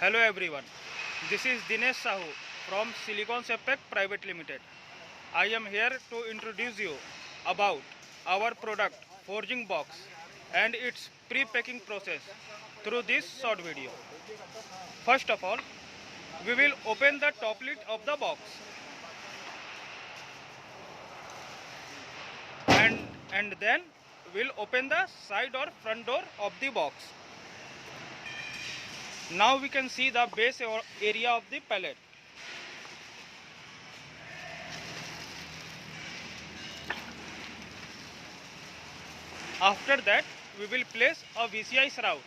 Hello everyone, this is Dinesh Sahu from Silicon Sepec Private Limited. I am here to introduce you about our product forging box and its pre-packing process through this short video. First of all, we will open the top lid of the box and then we'll open the side or front door of the box. Now we can see the base area of the pallet. After that, we will place a VCI shroud.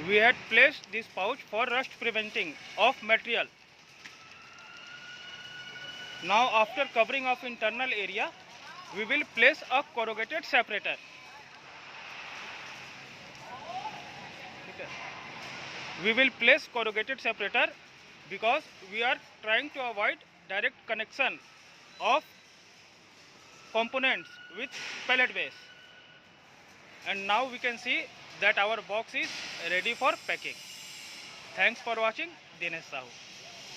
We had placed this pouch for rust preventing of material. Now after covering of internal area, we will place a corrugated separator. We will place corrugated separator because we are trying to avoid direct connection of components with pallet base. And now we can see that our box is ready for packing. Thanks for watching. Dinesh Sahu.